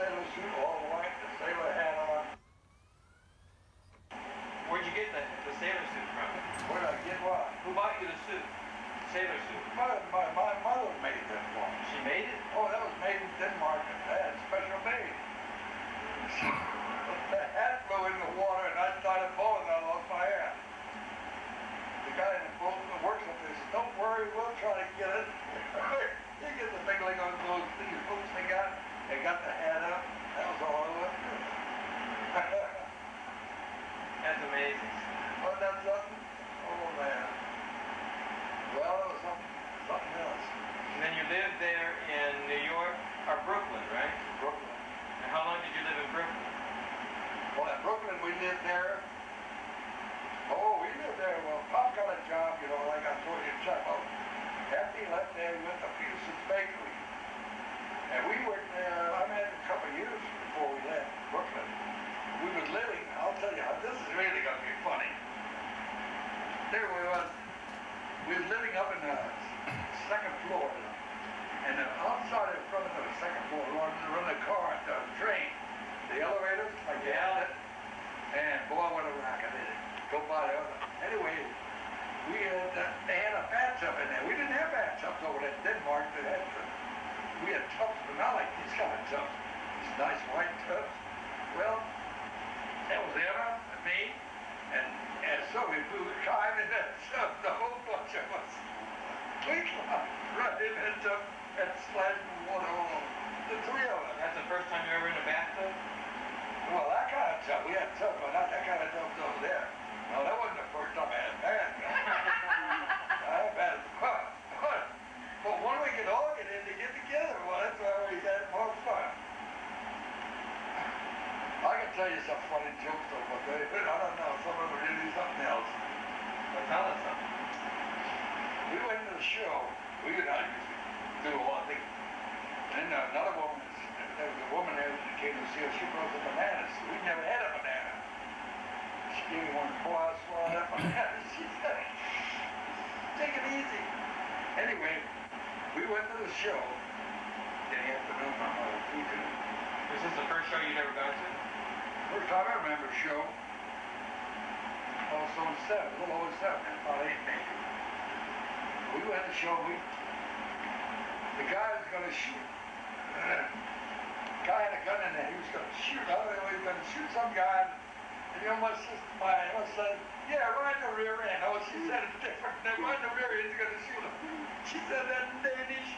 sailor suit, all white, the sailor hat on. Where'd you get the sailor suit from? Where'd I get what? Who bought you the suit? Sailor suit. My mother made that for me. She made it? Oh, that was made in Denmark, and that had special made. The hat flew in the water, and I started falling, and I lost my hat. The guy in the boat that works up there said, "Don't worry, we'll try to get it." He gets the big leg on those boots they got. They got the hat up. That was all I was doing. That's amazing. Wasn't that something? Oh, man. Well, it was something else. And then you lived there in New York, or Brooklyn, right? Brooklyn. And how long did you live in Brooklyn? Well, in Brooklyn, we lived there. Oh, we lived there. Well, Pop got a job, you know, like I told you, Chuck. After he left there, he went to Peterson's Bakery. And we worked there, I mean, a couple of years before we left Brooklyn. We was living, I'll tell you, this is really going to be funny. There we was living up in the second floor. And outside in front of the second floor, run the car, the train, the elevator, like you had it. And boy, what a racket it is. Go by the other. Anyway, they had a bathtub in there. We didn't have bathtubs over there in Denmark. We had tubs, but not like these kind of tubs. These nice white tubs. Well, that was Anna and me, and so we climbed in that tub, the whole bunch of us. We climbed right in that tub and splashed water all over. The three of us. That's the first time you were in a bathtub? Well, that kind of tub, we had tubs, but not that kind of tub over there. No, that wasn't the first time I had bad. I had bad. But when we could all get in to get together, well, that's why we had more fun. I can tell you some funny jokes though, but I don't know, some of them are really something else. Well, tell us something. We went to the show. We used to do a lot of things. And then another woman, there was a woman there that came to see us. She brought the bananas. We never had a banana. She gave me one before I swallowed that banana. She said, "Take it easy." Anyway, we went to the show in the afternoon on our weekend. Was this the first show you'd ever gone to? First time I remember a show. Also in 7, a little over 7, about 8 maybe. We went to the show. The guy was going to shoot. The guy had a gun in there. He was going to shoot. I don't know, he was going to shoot some guy. And you know, my sister, my said, "Yeah, right in the rear end." Oh, she said it different. Right in the rear end, he's going to shoot him. She said that in Danish.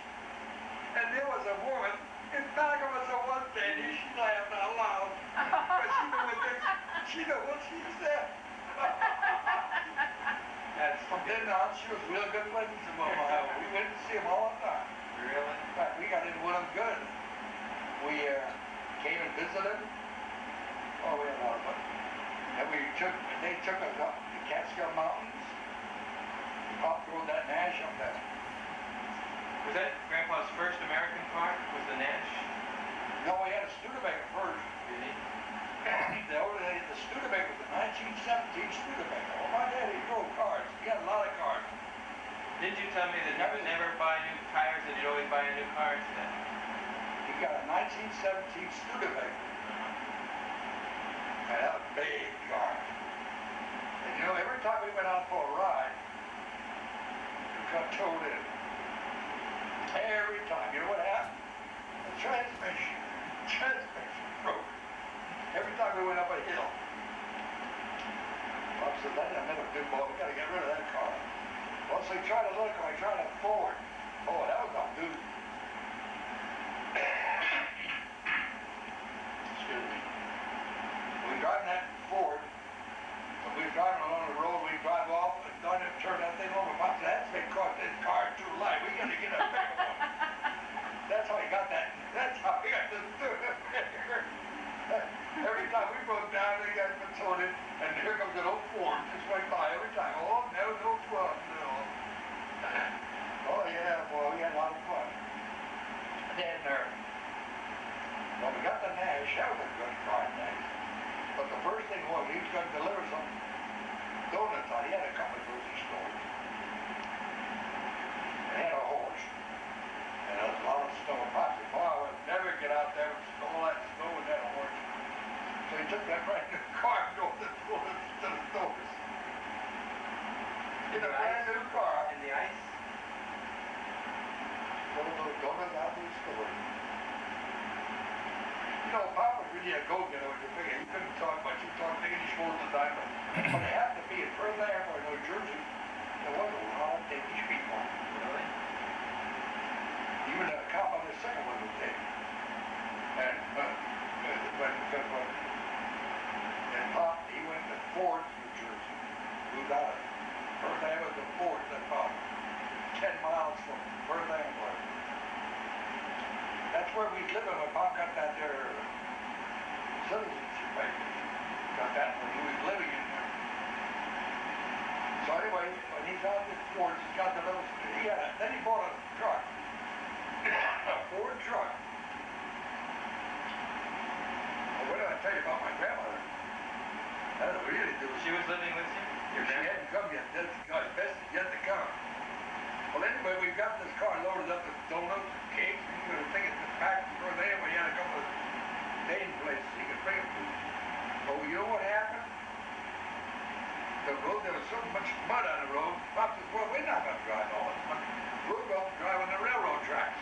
And there was a woman in back of us that was Danish. She laughed out loud. But she knew what she said. From then on, she was real good friends with Mama. We went to see them all the time. Really? In fact, we got in with them good. We came and visited. Oh, we had a lot of fun. And they took us up the Catskill Mountains. Pop rode that Nash up there. Was that Grandpa's first American car? Was the Nash? No, we had a Studebaker first. Did he? The Studebaker was a 1917 Studebaker. Well, my daddy drove cars. He had a lot of cars. Did you tell me that you would never buy new tires and you'd always buy a new car instead? He got a 1917 Studebaker. And that was a big car. And you know, every time we went out for a ride, we got towed in. Every time. You know what happened? The transmission broke. Every time we went up a hill. Bob said, "That'll never do, boy. We got to get rid of that car." Well, so he tried to look, and I tried to Ford. Oh, that was a dude. Excuse me. We were driving that Ford. When we were driving along the road, we drive off, and started to turn that thing over. Bob said, "That's big car. This car is too light. We got to get a bigger one." That's how he got that. That's how he got this Studebaker. Every time we broke down, they got towed in, and here comes an old Ford. Just went by every time. Oh, no problem, no. Oh, yeah, boy, we had a lot of fun. And then, well, we got the Nash. That was a good car, Nash. But the first thing was, he was going to deliver some donuts out. He had a couple of grocery stores. And he had a horse. And there was a lot of snow. Boy, I would never get out there with all that snow. Don't let out the story. You know, Pop was really a go-getter with your figure. He couldn't talk much. He talked English most of the time. But when it happened to be in Perth or New Jersey, there was a lot of English people. Really? Even a cop on the second one was dead. And Pop, he went to Ford, New Jersey. Moved out of Perth Amboy to Ford, about 10 miles from Perth Amboy. That's where we was living when Pop got that there citizenship paper. Got that when he was living in there. So anyway, when he got this Ford, he got the little, then he bought a truck. A Ford truck. Well, what did I tell you about my grandmother? That was really good. She was living with you? Your She hadn't come yet. That's God's best is yet to come. Well, anyway, we got this car loaded up with donuts and cakes. We were thinking to pack for there. We had a couple of dating places he could bring them to. But you know what happened? The road, there was so much mud on the road. Pop says, well, we're not going to drive all this mud. We're going to drive on the railroad tracks.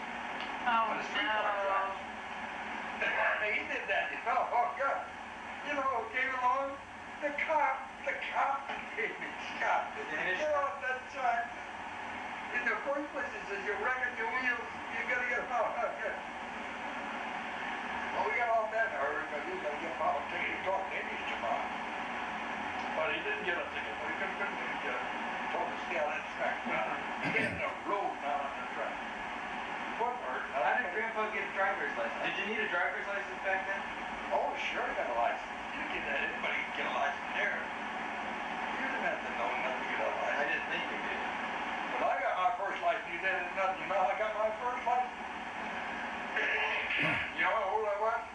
Oh, On the streetcar tracks. He did that. He fell off God. You know who came along? The cop gave me Scott. Get off that track. In the first place, he says, you're wrecking your wheels. You got to get them out. Well, we got off that in a hurry because he was going to get Pop a ticket to talk to English tomorrow. But he didn't get a ticket. But he couldn't get it. Told him to stay on that track. Get in the road, not on the track. What hurt? How did Grandpa get a driver's license? Did you need a driver's license back then? Oh, sure, I got a license. You didn't get that. Anybody can get a license there. You didn't have to know nothing to get a license. I didn't think you did. When I got my first license, you didn't nothing. You know how I got my first license? You know how old I was?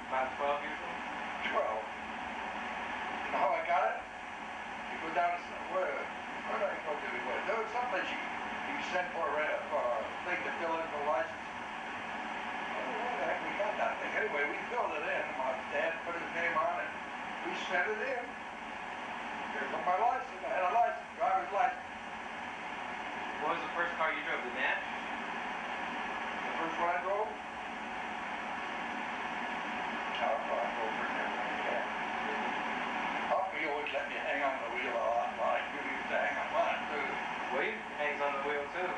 About 12 years old? 12. You know how I got it? You go down to where did I go to? There was someplace you sent for a thing to fill in for license. Oh, where the heck we got that thing? Anyway, we filled it in. My dad put his name on it. We sent it in. Here's my license. I had a license, driver's license. What was the first car you drove? The Natch? The first one I drove? I drove for him. He always let me hang on the wheel a lot. Well, I used to hang on mine too. Wade hangs on the wheel too.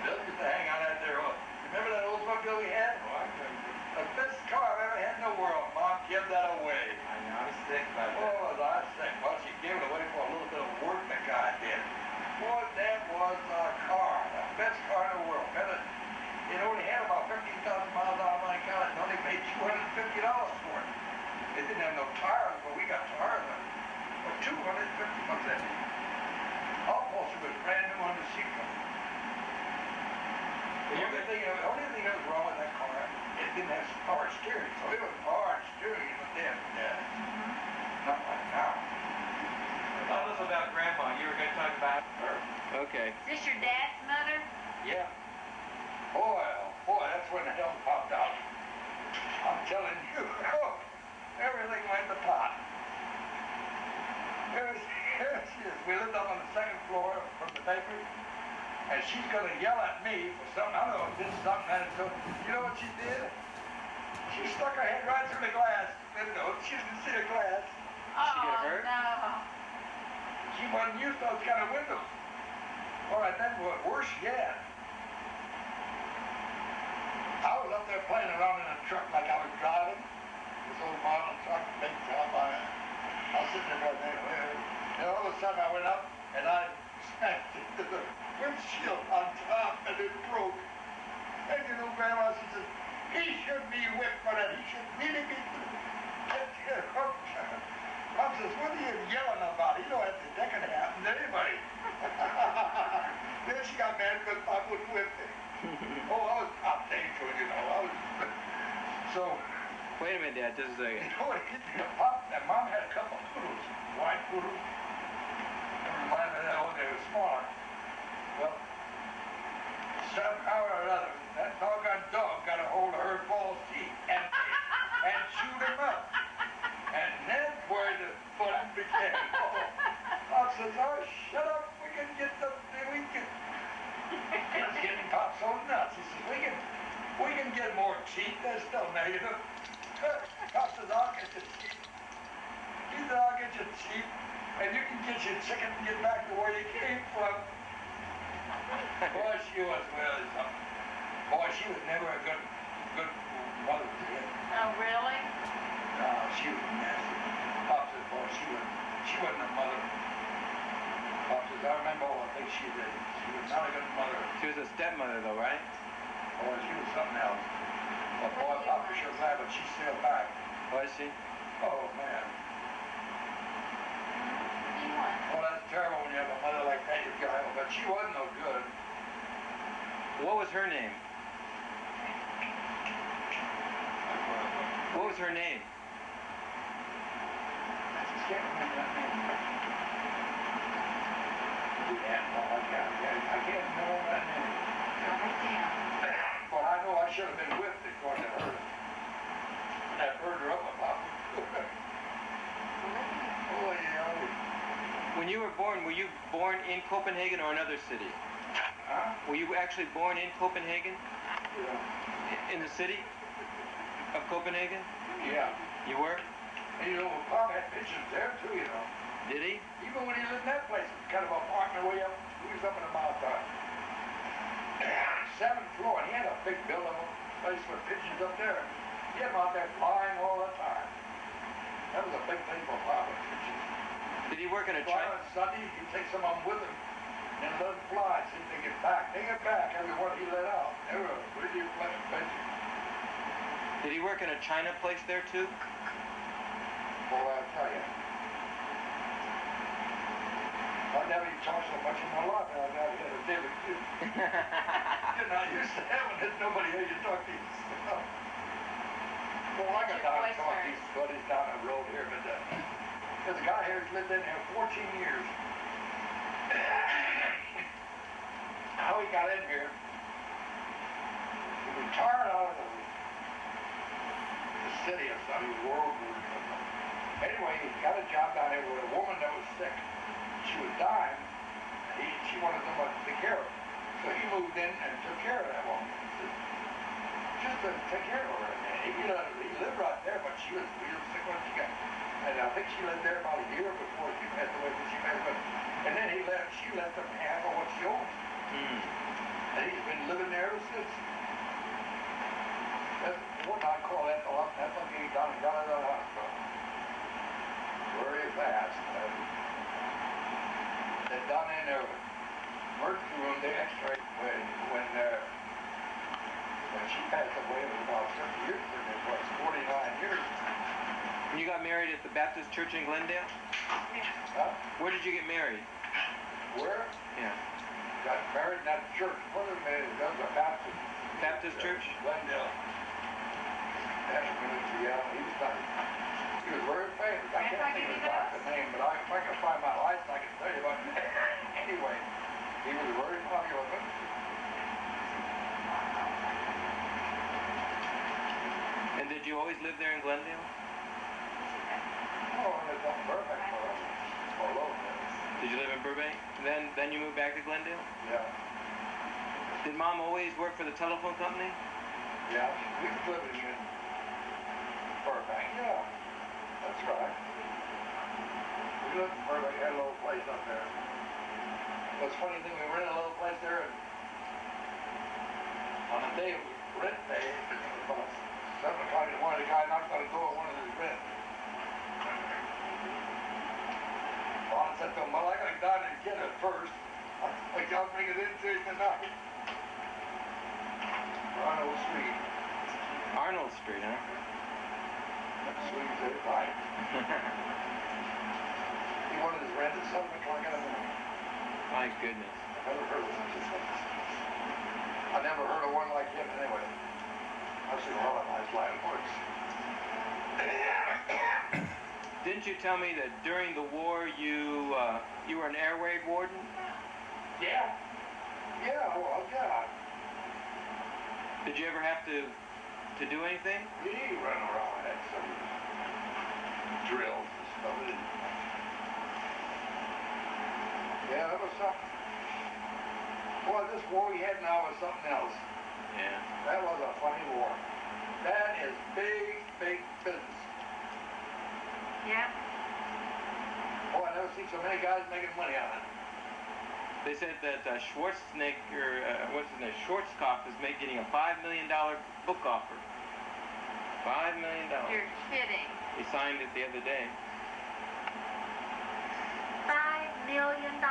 Bill used to hang on that there. Remember that Oldsmobile we had? Oh, I remember. The best car I've ever had in the world. Mom gave that away. I know, I was sick about that. Oh, was I sick? Well, she gave it away for a little bit of work the guy did. Boy, that was a car. The best car in the world. It only had about 15,000 miles on my car. It only paid $250 for it. It didn't have no tires, but we got tires on it. For $250 that. Almost it was brand new on the seatbelt. The only thing that was wrong with that car, it didn't have power steering. So it was power steering in the damn not like now. Tell us about Grandma. You were going to talk about her. Okay. Is this your dad's mother? Yeah. Boy, oh boy, that's when the hell popped out. I'm telling you, everything went to pot. Here she is. We lived up on the second floor from the bakery, and she's gonna yell at me for something. I don't know, did something at it. So, you know what she did? She stuck her head right through the glass window. She didn't see the glass. She get hurt? No. She wasn't used to those kind of windows. All right, then what? Worse yet. I was up there playing around in a truck like I was driving. This old model truck, big job on it. I was sitting there right there. And all of a sudden I went up and I smacked into the windshield on top and it broke. And you know, Grandma, she said, he should be whipped for that. He should really be Mom says, what are you yelling about? You know, that could happen to anybody. Then she got mad because Pop wouldn't whip me. Oh, I was thankful, you know. So. Wait a minute, Dad, just a second. You know what? Pop and Mom had a couple of poodles, white poodles. Mine, they were smaller. Well, somehow or other, that doggone dog got a hold of her false teeth and chewed him up. And that's where the fun began. I says, oh, shut up. We can get the, we can. Just getting Pop so nuts. He says, we can get more cheap. They're still negative. Cost says, I'll get you cheap. He said, I'll get you cheap. And you can get your chicken and get back to where you came from. Boy, she was really something. Boy, she was never a good mother to him. Oh, really? No, she was nasty. Pop says, boy, she wasn't a mother. Pop says, I remember all the things she did. She was not a good mother. She was a stepmother though, right? Boy, she was something else. But boy, Pop was sure glad, but she's still back. Was she? Oh, man. He won. Well, that's terrible when you have a mother like that, you got her, but she wasn't no good. What was her name? What was her name? I just can't remember that name. Yeah, no, I can't remember that name. Write it down. But I know I should have been whipped according to her. And I burned her up with Pop. Oh, yeah. When you were born in Copenhagen or another city? Huh? Were you actually born in Copenhagen? Yeah. In the city of Copenhagen? Yeah. You were? And you know, Pop had pigeons there too, you know. Did he? Even when he lived in that place, it was kind of a partner way up. He was up in the mountain. 7th floor, and he had a big building place with pigeons up there. He had them out there flying all the time. That was a big thing for Pop with pigeons. Did he work in a Fly China? on Sunday, he'd take some of them with him and let them fly, see if they get back. They get back, every one he let out. They were really pleasant pigeons. Did he work in a China place there too? Boy, I tell you. I never even talked so much in my life, and I got here to David too. You're not used to having it, nobody hear you talk to you. Well, I got down and talk to these buddies down the road here, but there's a guy here who's lived in here 14 years. How he got in here, he retired out of the city or something, World War or something. Anyway, he got a job down here with a woman that was sick. She was dying, and she wanted someone to take care of her. So he moved in and took care of that woman. Just to take care of her. And he lived right there, but she was real sick when she got. And I think she lived there about a year before she passed away. And then she left him half of what she owned. And he's been living there ever since. That's what I call that the lump. That's what he done and got out of the hospital. Very fast. They're down in their emergency room, they x-rayed when she passed away, it was about 30 years ago. It was 49 years. And you got married at the Baptist Church in Glendale? Huh? Where did you get married? Where? Yeah. Got married in that church. What was it? That was a Baptist. Baptist church? Glendale. That's yeah, he was nice. He was very famous. I can't think of his last name, but if I can find my license, I can tell you about it. Anyway, he was very popular. And did you always live there in Glendale? Oh, it's on Burbank for a little bit. Did you live in Burbank? Then you moved back to Glendale? Yeah. Did Mom always work for the telephone company? Yeah, we was living in Burbank. Yeah, that's right. We lived in Burbank, had a little place up there. It was a funny thing, we rented a little place there, and on the day of rent day, about 7 o'clock in the morning, the guy knocked on the door, wanted his rent. Well, I said to him, well, I gotta go down and get it first. I'll bring it in Tuesday tonight. Arnold Street. Arnold Street, huh? Sweet as right. He wanted his rent at 7 o'clock in the morning. My goodness. I never heard of one like him anyway. I've seen a lot of nice landlords. Didn't you tell me that during the war you were an air raid warden? Yeah. Yeah, well, yeah. Did you ever have to do anything? He run around and some drills and stuff. Yeah, that was something. Boy, this war we had now is something else. Yeah. That was a funny war. That is big, big business. Yeah. Oh, I never seen so many guys making money on it. They said that Schwarzenegger, what's his name, Schwarzkopf is getting a $5 million book offer. $5 million. You're kidding. He signed it the other day. $5 million?